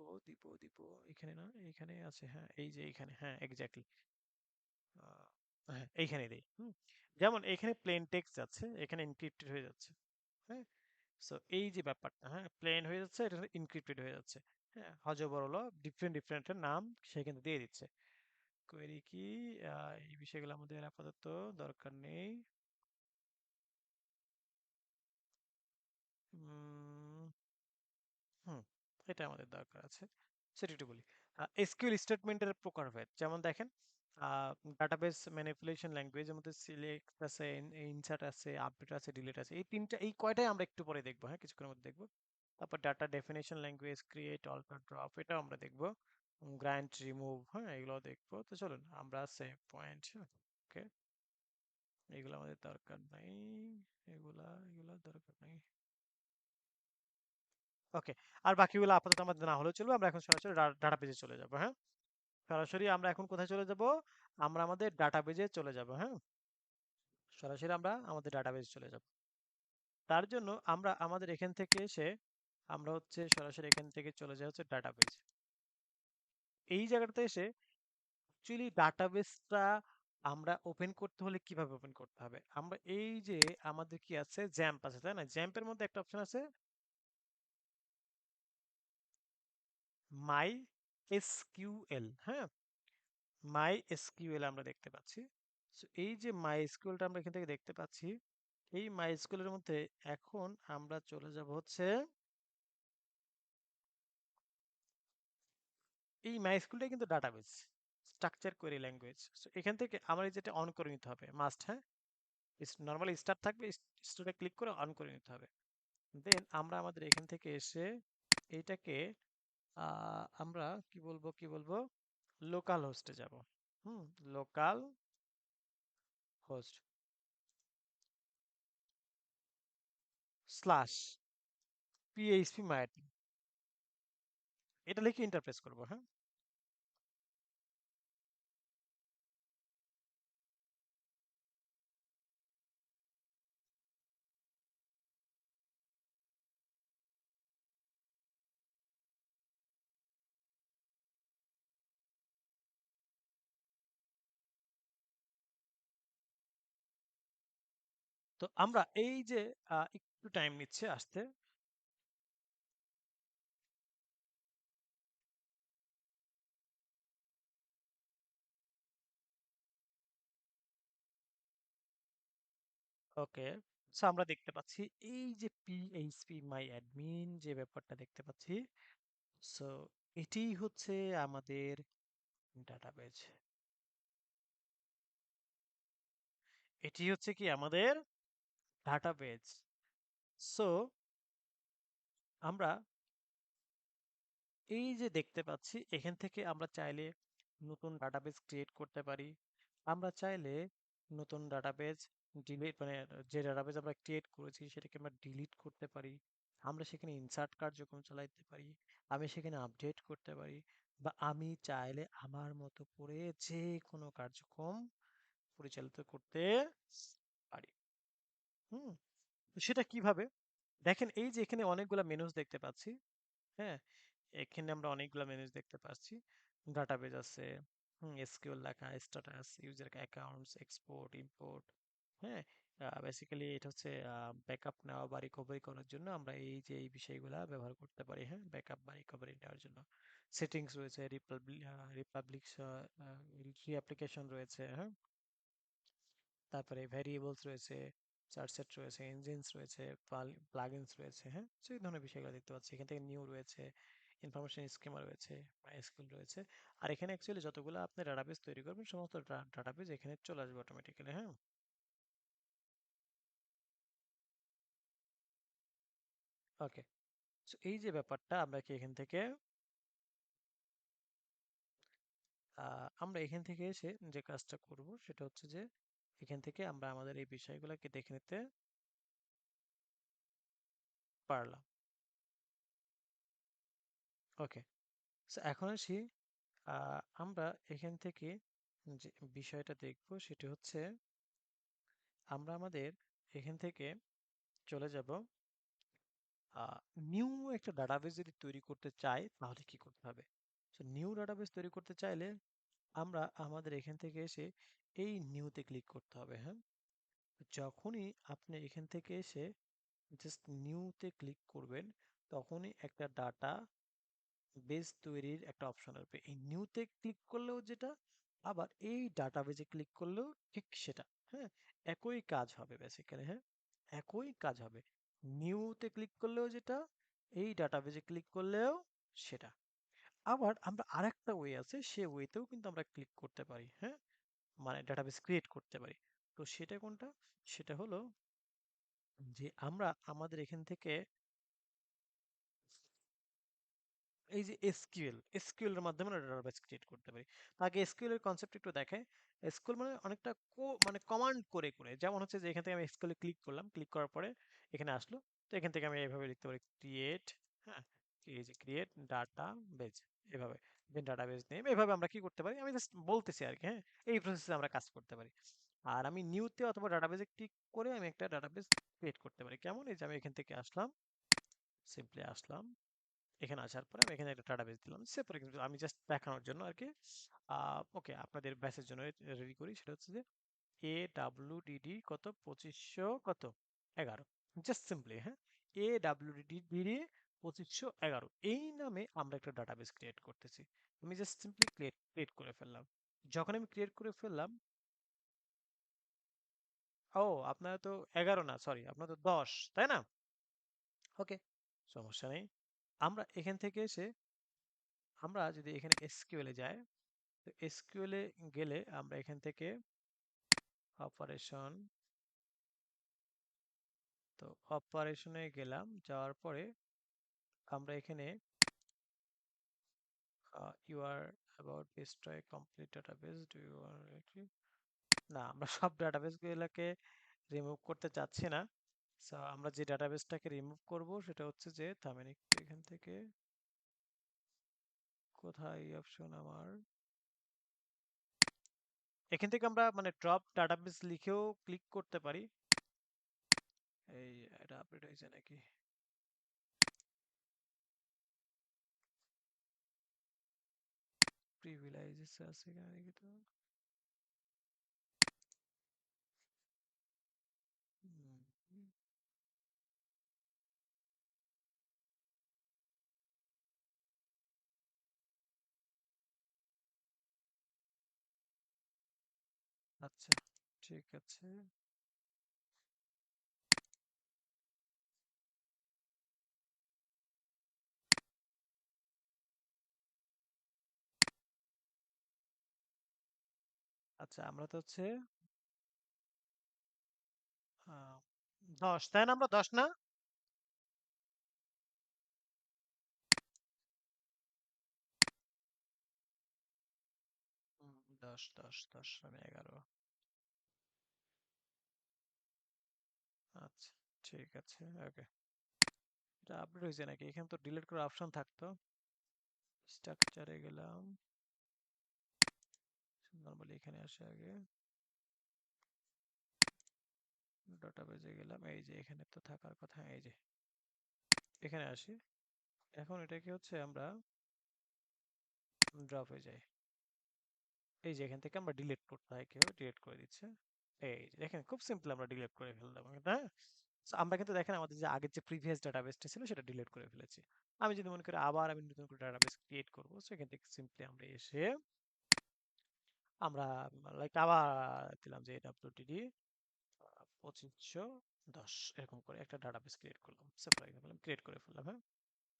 দিব এখানে না, এখানে আছে, হ্যাঁ, এই যে এখানে, হ্যাঁ, এক্স্যাক্টলি, হ্যাঁ এইখানে দেই। যেমন এখানে প্লেন টেক্সট যাচ্ছে, এখানে এনক্রিপ্টেড হয়ে যাচ্ছে, হ্যাঁ। সো এই যে ব্যাপারটা, হ্যাঁ, প্লেন হয়ে যাচ্ছে, এটা এনক্রিপ্টেড হয়ে যাচ্ছে, হ্যাঁ। হজবরল ডিফারেন্ট ডিফারেন্ট নাম সে কিন্তু দিয়ে দিচ্ছে। কোয়েরি কি, এই বিষয়গুলো আমাদের আপাতত দরকার নেই। উম, হুম, এটা আমাদের দরকার আছে, সেটা একটু বলি। এসকিউএল স্টেটমেন্টের প্রকারভেদ, যেমন দেখেন ডাটাবেস ম্যানিপুলেশন ল্যাঙ্গুয়েজের মধ্যে সিলেক্ট আছে, ইনসার্ট আছে, আপডেট আছে, ডিলিট আছে, এই কয়টাই আমরা একটু পরে দেখবো, হ্যাঁ কিছুক্ষণের মধ্যে দেখবো। তারপর data definition language, create, alter, drop, এটাও আমরা দেখবো। গ্র্যান্ট, রিমুভ, হ্যাঁ এগুলো দেখবো। তো চলুন আমরা সেভ পয়েন্ট, ওকে, এগুলো আমাদের দরকার নাই, এগুলা দরকার নাই। ওকে, আর বাকিগুলো আপাতত আমাদের না হলেও চলবে। আমরা এখন সরাসরি ডাটা পেজে চলে যাব, হ্যাঁ সরাসরি আমরা এখন কোথায় চলে যাব? আমরা আমাদের ডাটাবেজে চলে যাব, হ্যাঁ সরাসরি আমরা আমাদের ডাটাবেজে চলে যাব। তার জন্য আমরা আমাদের এখান থেকে এসে আমরা হচ্ছে সরাসরি এখান থেকে চলে যাই হচ্ছে ডাটাবেজ। এই জায়গাটাতে এসে অ্যাকচুয়ালি ডাটাবেসটা আমরা ওপেন করতে হলে কিভাবে ওপেন করতে হবে? আমরা এই যে আমাদের কি আছে, জ্যাম্প আছে তাই না? জ্যাম্পের মধ্যে একটা অপশন আছে মাই এসকিউএল, হ্যাঁ মাই এসকিউএল আমরা দেখতে পাচ্ছি। So, এই যে মাই এসকিউএলটা আমরা এখান থেকে দেখতে পাচ্ছি, এই মাই এসকিউএল এর মধ্যে এখন আমরা চলে যাব হচ্ছে এই মাই এসকিউএলটাই কিন্তু database structure query language. So এখান থেকে আমার এই যেটা অন করে নিতে হবে মাস্ট, হ্যাঁ নর্মালি স্টার্ট থাকবে, স্টার্টে ক্লিক করে অন করে নিতে হবে। দেন আমরা আমাদের এখান থেকে এসে এইটাকে আমরা কি বলবো লোকাল হোস্টে যাব। লোকাল হোস্ট স্ল্যাশ পিএইচপি মায়াটি, এটা লিখে ইন্টারপ্রেস করব, হ্যাঁ তো আমরা এই যে একটু টাইম নিচ্ছে আসতে। ওকে, সো আমরা দেখতে পাচ্ছি এই যে পিএইচপি মাই অ্যাডমিন যে ব্যাপারটা দেখতে পাচ্ছি। সো এটি হচ্ছে আমাদের ডাটাবেজ, এটি হচ্ছে কি আমাদের ডাটাবেজ। সো আমরা এই যে দেখতে পাচ্ছি এখান থেকে আমরা চাইলে নতুন ডাটাবেজ ক্রিয়েট করতে পারি। আমরা চাইলে নতুন ডাটাবেজ ডিলিট মানে যে ডাটাবেজ আমরা ক্রিয়েট করেছি সেটাকে আমরা ডিলিট করতে পারি। আমরা সেখানে ইনসার্ট কার্যক্রম চালাইতে পারি, আমি সেখানে আপডেট করতে পারি, বা আমি চাইলে আমার মতো করে যে কোনো কার্যক্রম পরিচালিত করতে পারি। হুম তো সেটা কিভাবে? দেখেন এই যে এখানে অনেকগুলা মেনুস দেখতে পাচ্ছি, হ্যাঁ এখানে আমরা অনেকগুলো মেনুজ দেখতে পাচ্ছি। ডাটাবেজ আছে, এসকিউএল লেখা, status, user accounts, export, import, হ্যাঁ বেসিক্যালি এটা হচ্ছে ব্যাকআপ নেওয়া বা রিকভারি করার জন্য আমরা এই যে এই বিষয়গুলা ব্যবহার করতে পারি, হ্যাঁ ব্যাকআপ বা রিকভারি নেওয়ার জন্য। সেটিংস রয়েছে, রিপাবলিক রিঅ্যাপ্লিকেশন রয়েছে, হ্যাঁ তারপরে ভ্যারিয়েবলস রয়েছে, চার্টসেট রয়েছে, ইঞ্জিনস রয়েছে, প্লাগইনস রয়েছে, হ্যাঁ তো এই ধরনের বিষয়গুলো দেখতে পাচ্ছি। এখান থেকে নিউ রয়েছে, ইনফরমেশন স্কিমা রয়েছে, মাইস্কুল রয়েছে। আর এখানে অ্যাকচুয়ালি যতগুলো আপনি ডাটাবেস তৈরি করবেন সমস্ত ডাটাবেস এখানে চলে আসবে অটোমেটিক্যালি, হ্যাঁ ওকে। সো এই যে ব্যাপারটা আমরা কি এখান থেকে আমরা এখান থেকে এসে যে কাজটা করব সেটা হচ্ছে যে এখান থেকে আমরা আমাদের এই বিষয়গুলোকে দেখে নিতে পারলাম। ওকে, সো এখন আসি আমরা এখান থেকে যে বিষয়টা দেখব সেটা হচ্ছে আমরা আমাদের এখান থেকে চলে যাব নিউ একটা ডাটাবেস যদি তৈরি করতে চাই তাহলে কি করতে হবে। তো নিউ ডাটাবেস তৈরি করতে চাইলে আমরা আমাদের এখান থেকে এসে এই নিউতে ক্লিক করতে হবে, হ্যাঁ যখনই আপনি এখান থেকে এসে জাস্ট নিউতে ক্লিক করবেন তখনই একটা ডাটা বেস তৈরির একটা অপশন আসবে। এই নিউতে ক্লিক করলেও যেটা, আবার এই ডাটাবেজে ক্লিক করলেও ঠিক সেটা, হ্যাঁ একই কাজ হবে বেসিক্যালি, হ্যাঁ একই কাজ হবে। নিউতে ক্লিক করলেও যেটা, এই ডাটাবেজে ক্লিক করলেও সেটা। আবার আমরা আরেকটা ওয়ে আছে, সে ওয়েতেও কিন্তু আমরা ক্লিক করতে পারি, হ্যাঁ, মানে ডাটাবেস ক্রিয়েট করতে পারি। তো সেটা কোনটা? সেটা হলো যে আমরা আমাদের এখান থেকে এই যে এসকিউএল এর মাধ্যমে আমরা ডাটাবেস ক্রিয়েট করতে পারি। তো আগে এসকিউএল এর কনসেপ্ট একটু দেখাই। এসকিউএল মানে অনেকটা মানে কমান্ড করে করে, যেমন হচ্ছে যে এখান থেকে আমি এসকিউএল এ ক্লিক করলাম, ক্লিক করার পরে এখানে আসলো। তো এখান থেকে আমি এইভাবে লিখতে পারি ক্রিয়েট, হ্যাঁ, এই যে ক্রিয়েট ডাটাবেজ, এভাবে দেন ডাটাবেজ নেম, এভাবে আমরা কি করতে পারি, আমি জাস্ট বলতেছি আর কি, হ্যাঁ, এই প্রসেসে আমরা কাজ করতে পারি। আর আমি নিউতে অথবা ডাটাবেজে ক্লিক করে আমি একটা ডাটাবেস ক্রিয়েট করতে পারি। কেমন? এই যে আমি এখান থেকে আসলাম, সিম্পলি আসলাম, এখানে আসার পরে আমি এখানে একটা ডাটাবেস দিলাম। সে ফর এক্সাম্পল আমি জাস্ট দেখানোর জন্য আর কি, ওকে, আপনাদের ব্যাচের জন্য রেডি করি। সেটা হচ্ছে যে AWDD কত 2500 কত 11, জাস্ট সিম্পলি, হ্যাঁ, AWDD 2511 এই নামে আমরা একটা ডাটাবেস ক্রিয়েট করতেছি। আমি জাস্ট সিম্পলি ক্রিয়েট ক্রিয়েট করে ফেললাম। যখন আমি ক্রিয়েট করে ফেললাম, ও আপনারা তো 11 না, সরি, আপনার তো 10, তাই না? ওকে, সমস্যা নেই। আমরা এখান থেকে এসে আমরা যদি এখানে এসকিউএল এ যাই, তো এসকিউএল এ গেলে আমরা এখান থেকে অপারেশন, তো অপারেশনে গেলাম, যাওয়ার পরে আমরা এখানে you are about destroy complete database, do you are, না, আমরা সব ডাটাবেস গুলোকে রিমুভ করতে চাচ্ছি না। সো আমরা যে ডাটাবেসটাকে রিমুভ করব সেটা হচ্ছে যে, থামেন একটু, এখান থেকে কোথায় অপশন আমার, এখান থেকে আমরা মানে ড্রপ ডাটাবেস লিখেও ক্লিক করতে পারি। এই, এটা আপডেট হয়েছে নাকি? প্রিভিলাইজেস আছে এখানে দেখি তো। হুম, আচ্ছা, ঠিক আছে। আচ্ছা, আমরা তো হচ্ছে 10, তাই না? আমরা 10 না? 10, 10, 10, আমি 11। আচ্ছা, ঠিক আছে, ওকে। এটা আপডেট হয়েছে নাকি? এখানে তো ডিলিট করার অপশন থাকতো। স্ট্রাকচারে গেলাম, নরমালি এখানে আসে আগে, ডাটাবেজে গেলাম, এই যে এখানে তো থাকার কথা, এই যে এখানে আসি। এখন এটাকে হচ্ছে আমরা ড্রপে যাই, এই যে এখান থেকে আমরা ডিলিট করতে হয়, কিভাবে ডিলিট করে দিচ্ছে। এই যে দেখেন, খুব সিম্পল, আমরা ডিলিট করে ফেললাম, হ্যাঁ। So, আমরা কিন্তু দেখেন আমাদের যে আগের যে প্রিভিয়াস ডাটাবেসটা ছিল সেটা ডিলিট করে ফেলেছি। আমি যদি মনে করি আবার আমি নতুন করে ডাটাবেস ক্রিয়েট করবো, সেখান থেকে সিম্পলি আমরা এসে আমরা লাইক আবার দিলাম যে AWDD 2510 এরকম করে একটা ডাটাবেস ক্রিয়েট করলাম, সেপারেট ক্রিয়েট করে ফেললাম, হ্যাঁ।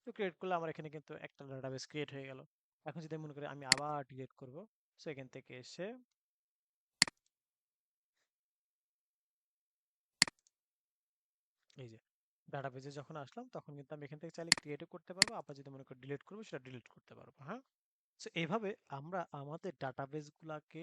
তো ক্রিয়েট করলে আমার এখানে কিন্তু একটা ডাটাবেস ক্রিয়েট হয়ে গেল। এখন যদি মনে করি আমি আবার ডিলিট করব, সো এখান থেকে এসে এই যে ডাটাবেজে যখন আসলাম, তখন কিন্তু আমি এখান থেকে চাইলে ক্রিয়েটও করতে পারবো, আবার যদি মনে করি ডিলিট করবো সেটা ডিলিট করতে পারবো, হ্যাঁ। সো এভাবে আমরা আমাদের ডাটাবেস গুলাকে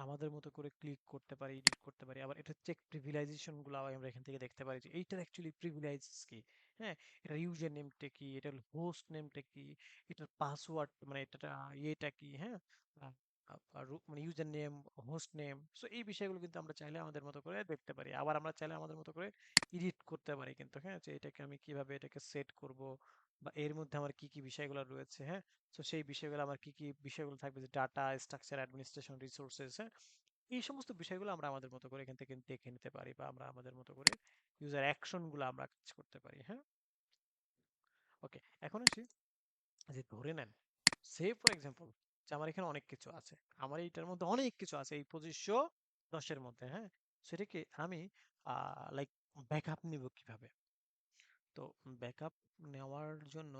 আমাদের মতো করে ক্লিক করতে পারি, এডিট করতে পারি। আবার এটা চেক প্রিভিলাইজেশন গুলো আমরা এখান থেকে দেখতে পারি যে এইটার অ্যাকচুয়ালি প্রিভিলাইজ কি, হ্যাঁ, এটা ইউজার নেমটা কি, এটার হোস্ট নেমটা কি, এটার পাসওয়ার্ড মানে এটা ইয়েটা কি, হ্যাঁ, আর মানে user name, host name. So এই বিষয়গুলো কিন্তু আমরা চাইলে আমাদের মতো করে দেখতে পারি। আবার আমরা চাইলে আমাদের মতো করে এডিট করতে পারি কিন্তু, হ্যাঁ, যে এটাকে আমি কিভাবে এটাকে সেট করব, বা এর মধ্যে আমার কি কি বিষয়গুলো রয়েছে, হ্যাঁ। তো সেই বিষয়গুলো আমার কি কি বিষয়গুলো থাকবে, যে ডাটা স্ট্রাকচার, অ্যাডমিনিস্ট্রেশন, রিসোর্সেস, হ্যাঁ, এই সমস্ত বিষয়গুলো আমরা আমাদের মতো করে এখান থেকে দেখে নিতে পারি, বা আমরা আমাদের মতো করে ইউজার অ্যাকশন গুলো আমরা কাজ করতে পারি, হ্যাঁ। ওকে, এখন আসি, যে ধরে নেন, সে ফর এক্সাম্পল, যে আমার এখানে অনেক কিছু আছে, আমার এইটার মধ্যে অনেক কিছু আছে এই 2510 এর মধ্যে, হ্যাঁ। সেটাকে আমি লাইক ব্যাকআপ নিব কিভাবে? তো ব্যাকআপ নেওয়ার জন্য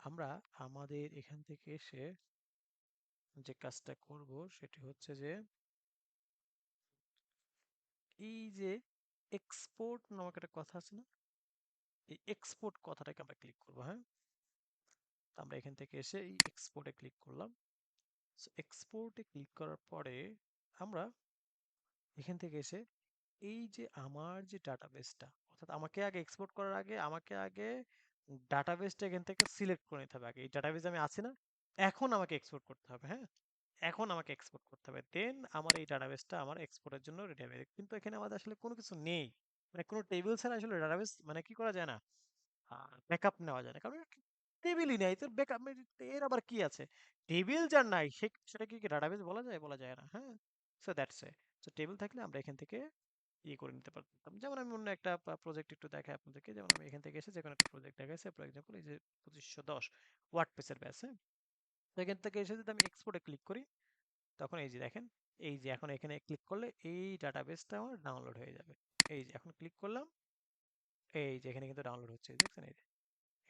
আমরা আমাদের এখান থেকে এসে যে কাজটা করব সেটি হচ্ছে যে এই যে এক্সপোর্ট নামক একটা কথা আছে না, এই এক্সপোর্ট কথাটাকে আমরা ক্লিক করব। হ্যাঁ, তো আমরা এখান থেকে এসে এই এক্সপোর্টে ক্লিক করলাম। এক্সপোর্টে ক্লিক করার পরে আমরা এখান থেকে এসে এই যে আমার যে ডাটাবেসটা, অর্থাৎ আমাকে আগে এক্সপোর্ট করার আগে আমাকে আগে ডাটাবেসটা এখান থেকে সিলেক্ট করে নিতে হবে। আগে এই ডাটাবেসে আমি আছি না, এখন আমাকে এক্সপোর্ট করতে হবে। হ্যাঁ, এখন আমাকে এক্সপোর্ট করতে হবে, দেন আমার এই ডাটাবেসটা আমার এক্সপোর্টের জন্য রেডি হবে। কিন্তু এখানে আমাদের আসলে কোনো কিছু নেই, মানে কোনো টেবিল ছাড়া আসলে ডাটাবেস মানে কি করা যায় না, ব্যাকআপ নেওয়া যায় না, কারণ টেবিলই নেই তো ব্যাকআপ এর আবার কি আছে। টেবিল যার নাই সেটা কি ডাটাবেস বলা যায়? বলা যায় না। হ্যাঁ, সো দ্যাটস এ। তো টেবিল থাকলে আমরা এখান থেকে ইয়ে করে নিতে পারতাম। যেমন আমি অন্য একটা প্রজেক্ট একটু দেখাই আপনাদেরকে। যেমন আমি এখান থেকে এসে যে কোনো একটা প্রজেক্ট দেখাইছি, ফর এক্সাম্পল এই যে 2510 ওয়ার্ডপ্রেসের ব্যাস। হ্যাঁ, তো এখান থেকে এসে যদি আমি এক্সপোর্টে ক্লিক করি, তখন এই যে দেখেন, এই যে এখন এখানে ক্লিক করলে এই ডাটাবেসটা আমার ডাউনলোড হয়ে যাবে। এই যে এখন ক্লিক করলাম, এই যে এখানে কিন্তু ডাউনলোড হচ্ছে, দেখছেন? এই যে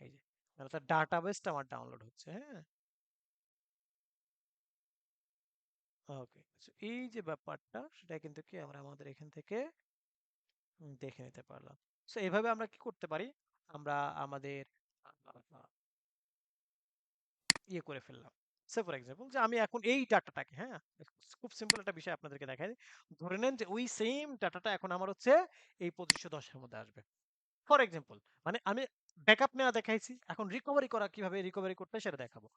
এই যে অর্থাৎ ডাটাবেসটা আমার ডাউনলোড হচ্ছে। হ্যাঁ, ওকে। এই যে ব্যাপারটা সেটা কিন্তু কি আমরা আমাদের এখান থেকে দেখে নিতে পারলাম। সো এভাবে আমরা কি করতে পারি, আমরা আমাদের ইয়ে করে ফেললাম। সে ফর এক্সাম্পল যে আমি এখন এই ডাটাটাকে, হ্যাঁ, খুব সিম্পল একটা বিষয় আপনাদেরকে দেখাই দিই। ধরে নেন যে ওই সেম ডাটাটা এখন আমার হচ্ছে এই 2510 এর মধ্যে আসবে। ফর এক্সাম্পল, মানে আমি ব্যাকআপ নেওয়া দেখাইছি, এখন রিকভারি করা কিভাবে রিকভারি করতে হয় সেটা দেখাবো।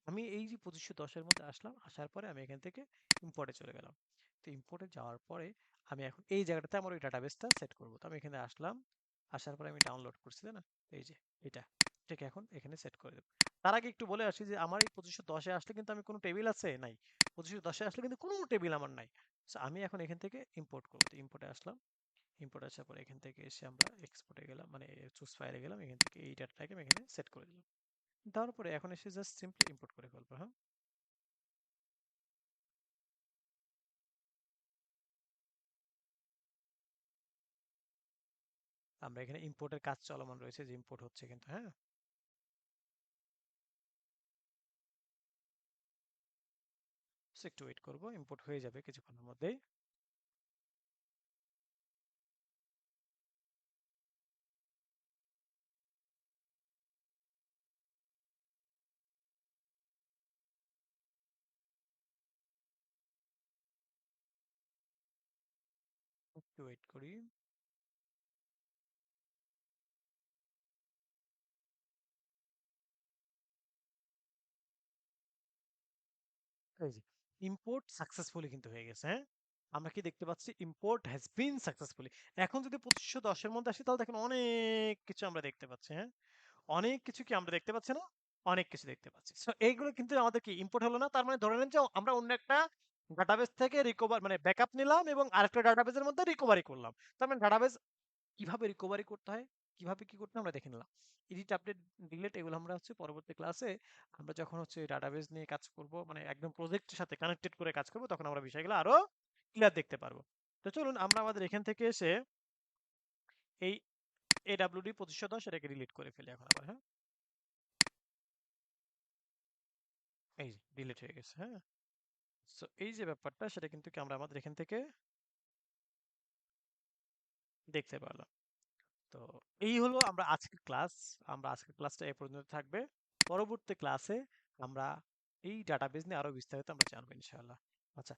আমি এই যে 2510 এর মধ্যে আসলাম, আসার পরে আমি এখান থেকে ইম্পোর্টে চলে গেলাম। তো ইম্পোর্টে যাওয়ার পরে আমি এখন এই জায়গাটাতে আমার ওই ডাটাবেসটা সেট করব। তো আমি এখানে আসলাম, আসার পরে আমি ডাউনলোড করছি, তাই না? এই যে এটা, ঠিক এখন এখানে সেট করে দেব। তার আগে একটু বলে আসি যে আমার এই 2510 এ আসলে কিন্তু আমি কোনো টেবিল আছে নাই, 2510 এ আসলে কিন্তু কোনো টেবিল আমার নাই। সো আমি এখন এখান থেকে ইম্পোর্ট করব। তো ইম্পোর্টে আসলাম, ইম্পোর্ট আসার পরে এখান থেকে এসে আমরা এক্সপোর্টে গেলাম, মানে চুজ ফাইলে গেলাম, এখান থেকে এই ডাটাটাকে আমি এখানে সেট করে দিলাম। দেওয়ার পরে এখন এসে জাস্ট সিম্পলি ইম্পোর্ট করে ফেলবো। হ্যাঁ, আমরা এখানে ইম্পোর্টের কাজ চলমান রয়েছে, যে ইম্পোর্ট হচ্ছে কিন্তু। হ্যাঁ, সো একটু ওয়েট করবো, ইম্পোর্ট হয়ে যাবে কিছুক্ষণের মধ্যেই। একটু ওয়েট করি। এই যে ইম্পোর্ট সাকসেসফুলি কিন্তু হয়ে গেছে। হ্যাঁ, আমরা কি দেখতে পাচ্ছি, ইম্পোর্ট হ্যাজ বিন সাকসেসফুলি। এখন যদি 2510 এর মধ্যে আসি, তাহলে দেখেন অনেক কিছু আমরা দেখতে পাচ্ছি। হ্যাঁ, অনেক কিছু কি আমরা দেখতে পাচ্ছি না? অনেক কিছু দেখতে পাচ্ছি। সো এইগুলো কিন্তু আমাদের কি ইম্পোর্ট হলো না? তার মানে ধরে নেন যে আমরা অন্য একটা ডাটাবেস থেকে রিকভার মানে ব্যাকআপ নিলাম এবং আরেকটা ডাটাবেসের মধ্যে রিকভারি করলাম। তার মানে ডাটাবেস কিভাবে রিকভারি করতে হয়, কিভাবে কি করতে হয় আমরা দেখে নিলাম। এডিট, আপডেট, ডিলিট এগুলো আমরা হচ্ছে পরবর্তী ক্লাসে আমরা যখন হচ্ছে ডাটাবেস নিয়ে কাজ করব, মানে একদম প্রজেক্টের সাথে কানেক্টেড করে কাজ করব, তখন আমরা বিষয়গুলো আরো ক্লিয়ার দেখতে পারবো। তো চলুন আমরা আমাদের এখান থেকে এসে এই AWD 2510 এটাকে ডিলিট করে ফেলি এখন আবার। হ্যাঁ, এই যে ডিলিট হয়ে গেছে। হ্যাঁ, সো এই যে ব্যাপারটা সেটা কিন্তু কি আমরা আমাদের এখান থেকে দেখতে পারলাম। তো এই হলো আমরা আজকের ক্লাস। আমরা আজকের ক্লাসটা এই পর্যন্ত থাকবে। পরবর্তী ক্লাসে আমরা এই ডাটাবেস নিয়ে আরো বিস্তারিত আমরা জানবো ইনশাআল্লাহ। আচ্ছা।